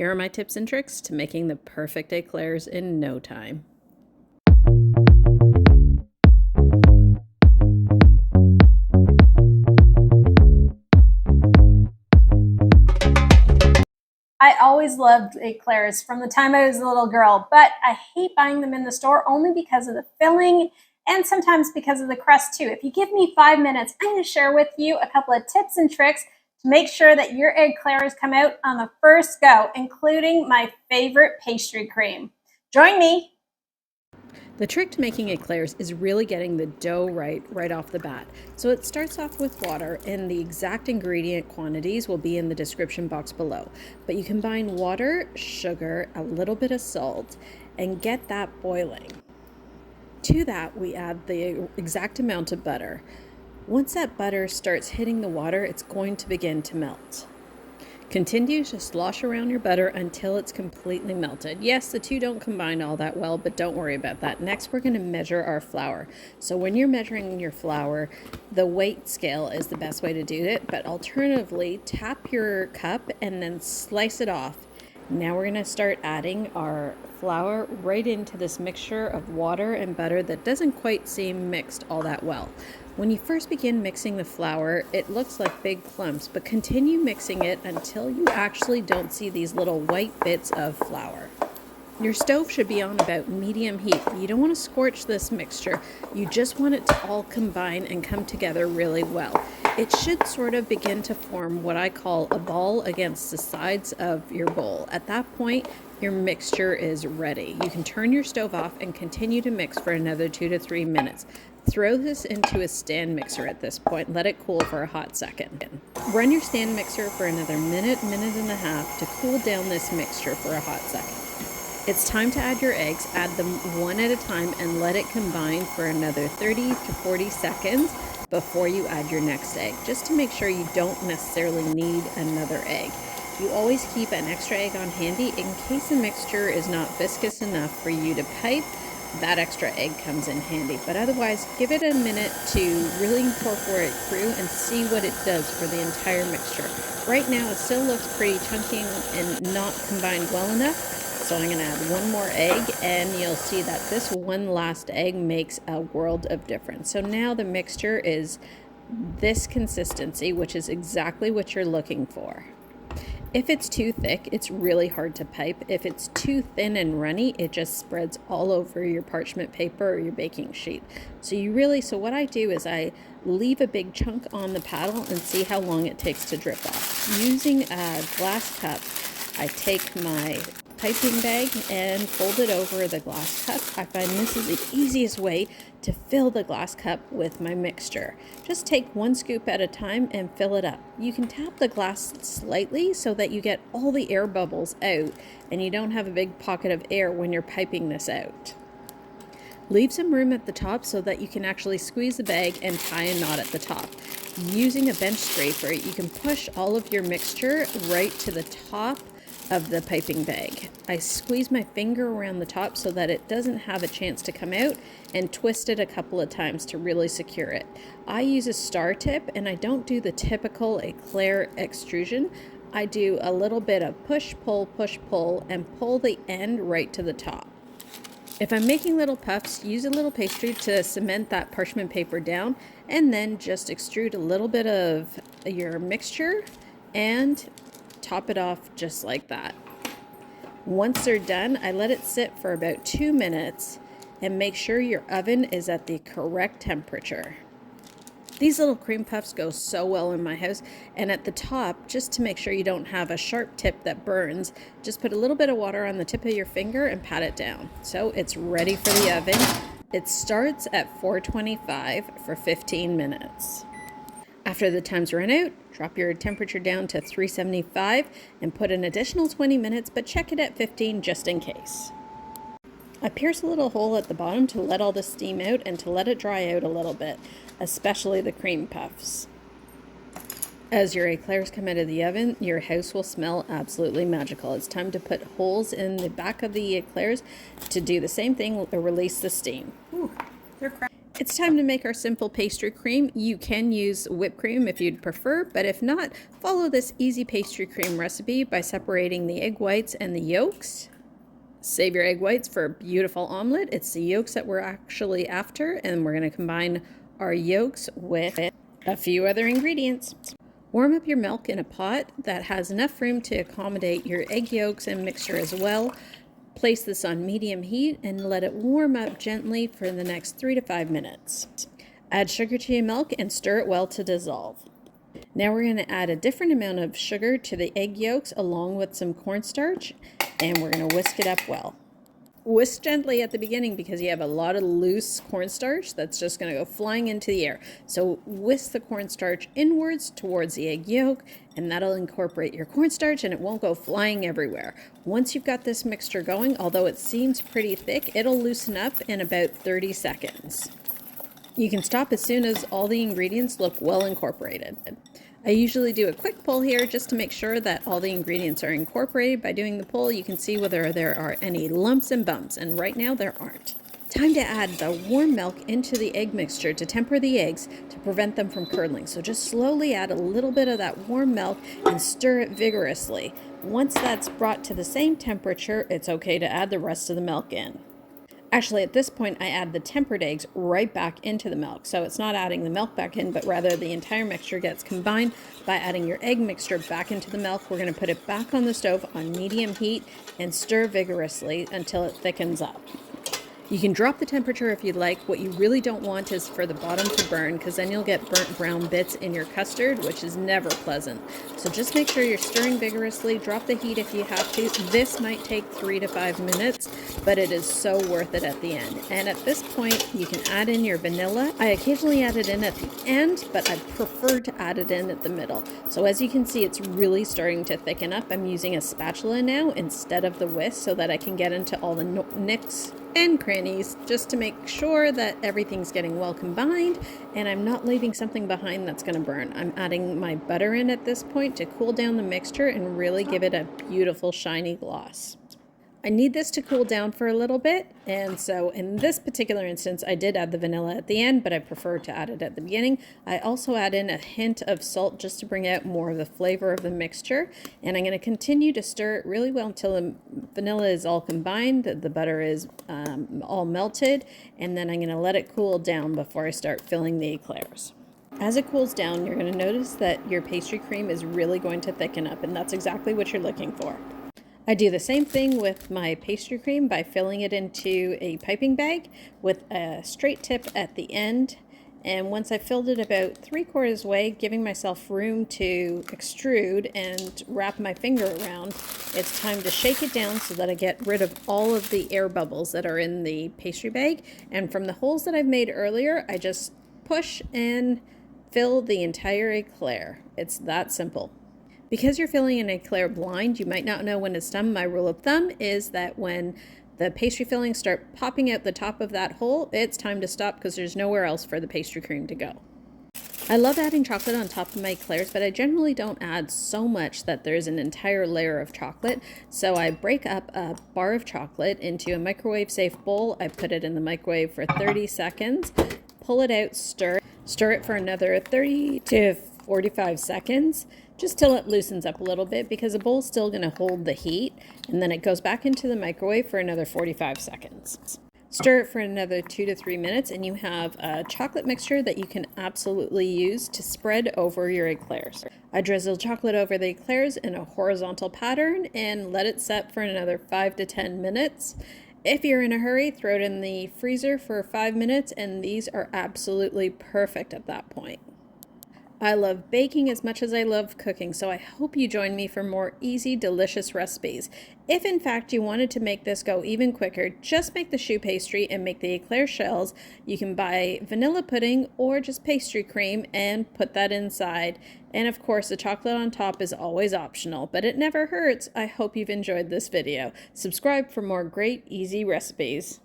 Here are my tips and tricks to making the perfect eclairs in no time. I always loved eclairs from the time I was a little girl, but I hate buying them in the store only because of the filling and sometimes because of the crust too. If you give me 5 minutes, I'm going to share with you a couple of tips and tricks to make sure that your eclairs come out on the first go, including my favorite pastry cream. Join me. The trick to making eclairs is really getting the dough right off the bat. So it starts off with water, and the exact ingredient quantities will be in the description box below. But you combine water, sugar, a little bit of salt, and get that boiling. To that, we add the exact amount of butter. Once that butter starts hitting the water, it's going to begin to melt. Continue to slosh around your butter until it's completely melted. Yes, the two don't combine all that well, but don't worry about that. Next, we're going to measure our flour. So when you're measuring your flour, the weight scale is the best way to do it, but alternatively, tap your cup and then slice it off. Now we're going to start adding our flour right into this mixture of water and butter that doesn't quite seem mixed all that well. When you first begin mixing the flour, it looks like big clumps, but continue mixing it until you actually don't see these little white bits of flour. Your stove should be on about medium heat. You don't want to scorch this mixture. You just want it to all combine and come together really well. It should sort of begin to form what I call a ball against the sides of your bowl. At that point, your mixture is ready. You can turn your stove off and continue to mix for another 2 to 3 minutes. Throw this into a stand mixer at this point. Let it cool for a hot second. Run your stand mixer for another minute and a half to cool down this mixture for a hot second. It's time to add your eggs. Add them one at a time and let it combine for another 30 to 40 seconds before you add your next egg, just to make sure you don't necessarily need another egg. You always keep an extra egg on handy in case the mixture is not viscous enough for you to pipe. That extra egg comes in handy, but otherwise give it a minute to really incorporate it through and see what it does for the entire mixture. Right now it still looks pretty chunky and not combined well enough, so I'm going to add one more egg, and you'll see that this one last egg makes a world of difference. So now the mixture is this consistency, which is exactly what you're looking for. If it's too thick, it's really hard to pipe. If it's too thin and runny, it just spreads all over your parchment paper or your baking sheet. So what I do is I leave a big chunk on the paddle and see how long it takes to drip off. Using a glass cup, I take my piping bag and fold it over the glass cup. I find this is the easiest way to fill the glass cup with my mixture. Just take one scoop at a time and fill it up. You can tap the glass slightly so that you get all the air bubbles out and you don't have a big pocket of air when you're piping this out. Leave some room at the top so that you can actually squeeze the bag and tie a knot at the top. Using a bench scraper, you can push all of your mixture right to the top of the piping bag. I squeeze my finger around the top so that it doesn't have a chance to come out, and twist it a couple of times to really secure it. I use a star tip, and I don't do the typical eclair extrusion. I do a little bit of push, pull, and pull the end right to the top. If I'm making little puffs, use a little pastry to cement that parchment paper down, and then just extrude a little bit of your mixture and top it off just like that. Once they're done, I let it sit for about 2 minutes and make sure your oven is at the correct temperature. These little cream puffs go so well in my house, and at the top, just to make sure you don't have a sharp tip that burns, just put a little bit of water on the tip of your finger and pat it down. So it's ready for the oven. It starts at 425 for 15 minutes. After the time's run out, drop your temperature down to 375 and put an additional 20 minutes, but check it at 15 just in case. I pierce a little hole at the bottom to let all the steam out and to let it dry out a little bit, especially the cream puffs. As your eclairs come out of the oven, your house will smell absolutely magical. It's time to put holes in the back of the eclairs to do the same thing, release the steam. Ooh, they're cracked. It's time to make our simple pastry cream. You can use whipped cream if you'd prefer, but if not, follow this easy pastry cream recipe by separating the egg whites and the yolks. Save your egg whites for a beautiful omelet. It's the yolks that we're actually after, and we're going to combine our yolks with a few other ingredients. Warm up your milk in a pot that has enough room to accommodate your egg yolks and mixture as well. Place this on medium heat and let it warm up gently for the next 3 to 5 minutes. Add sugar to your milk and stir it well to dissolve. Now we're going to add a different amount of sugar to the egg yolks along with some cornstarch, and we're going to whisk it up well. Whisk gently at the beginning because you have a lot of loose cornstarch that's just going to go flying into the air. So whisk the cornstarch inwards towards the egg yolk, and that'll incorporate your cornstarch and it won't go flying everywhere. Once you've got this mixture going, although it seems pretty thick, it'll loosen up in about 30 seconds. You can stop as soon as all the ingredients look well incorporated. I usually do a quick pull here just to make sure that all the ingredients are incorporated. By doing the pull, you can see whether there are any lumps and bumps, and right now there aren't. Time to add the warm milk into the egg mixture to temper the eggs to prevent them from curdling. So just slowly add a little bit of that warm milk and stir it vigorously. Once that's brought to the same temperature, it's okay to add the rest of the milk in. Actually, at this point, I add the tempered eggs right back into the milk. So it's not adding the milk back in, but rather the entire mixture gets combined by adding your egg mixture back into the milk. We're going to put it back on the stove on medium heat and stir vigorously until it thickens up. You can drop the temperature if you'd like. What you really don't want is for the bottom to burn, because then you'll get burnt brown bits in your custard, which is never pleasant. So just make sure you're stirring vigorously. Drop the heat if you have to. This might take 3 to 5 minutes, but it is so worth it at the end. And at this point, you can add in your vanilla. I occasionally add it in at the end, but I prefer to add it in at the middle. So as you can see, it's really starting to thicken up. I'm using a spatula now instead of the whisk so that I can get into all the nicks and crannies just to make sure that everything's getting well combined and I'm not leaving something behind that's going to burn. I'm adding my butter in at this point to cool down the mixture and really give it a beautiful shiny gloss. I need this to cool down for a little bit, and so in this particular instance I did add the vanilla at the end, but I prefer to add it at the beginning. I also add in a hint of salt just to bring out more of the flavor of the mixture, and I'm going to continue to stir it really well until the vanilla is all combined, the butter is all melted, and then I'm going to let it cool down before I start filling the eclairs. As it cools down, you're going to notice that your pastry cream is really going to thicken up, and that's exactly what you're looking for. I do the same thing with my pastry cream by filling it into a piping bag with a straight tip at the end. And once I've filled it about 3/4 way, giving myself room to extrude and wrap my finger around, it's time to shake it down so that I get rid of all of the air bubbles that are in the pastry bag. And from the holes that I've made earlier, I just push and fill the entire eclair. It's that simple. Because you're filling an eclair blind, you might not know when it's done. My rule of thumb is that when the pastry fillings start popping out the top of that hole, it's time to stop because there's nowhere else for the pastry cream to go. I love adding chocolate on top of my eclairs, but I generally don't add so much that there's an entire layer of chocolate. So I break up a bar of chocolate into a microwave-safe bowl. I put it in the microwave for 30 seconds, pull it out, stir it for another 30 to 45 seconds, just till it loosens up a little bit because the bowl's still going to hold the heat, and then it goes back into the microwave for another 45 seconds. Stir it for another 2 to 3 minutes and you have a chocolate mixture that you can absolutely use to spread over your eclairs. I drizzle chocolate over the eclairs in a horizontal pattern and let it set for another 5 to 10 minutes. If you're in a hurry, throw it in the freezer for 5 minutes and these are absolutely perfect at that point. I love baking as much as I love cooking, so I hope you join me for more easy, delicious recipes. If in fact you wanted to make this go even quicker, just make the choux pastry and make the eclair shells. You can buy vanilla pudding or just pastry cream and put that inside. And of course, the chocolate on top is always optional, but it never hurts. I hope you've enjoyed this video. Subscribe for more great, easy recipes.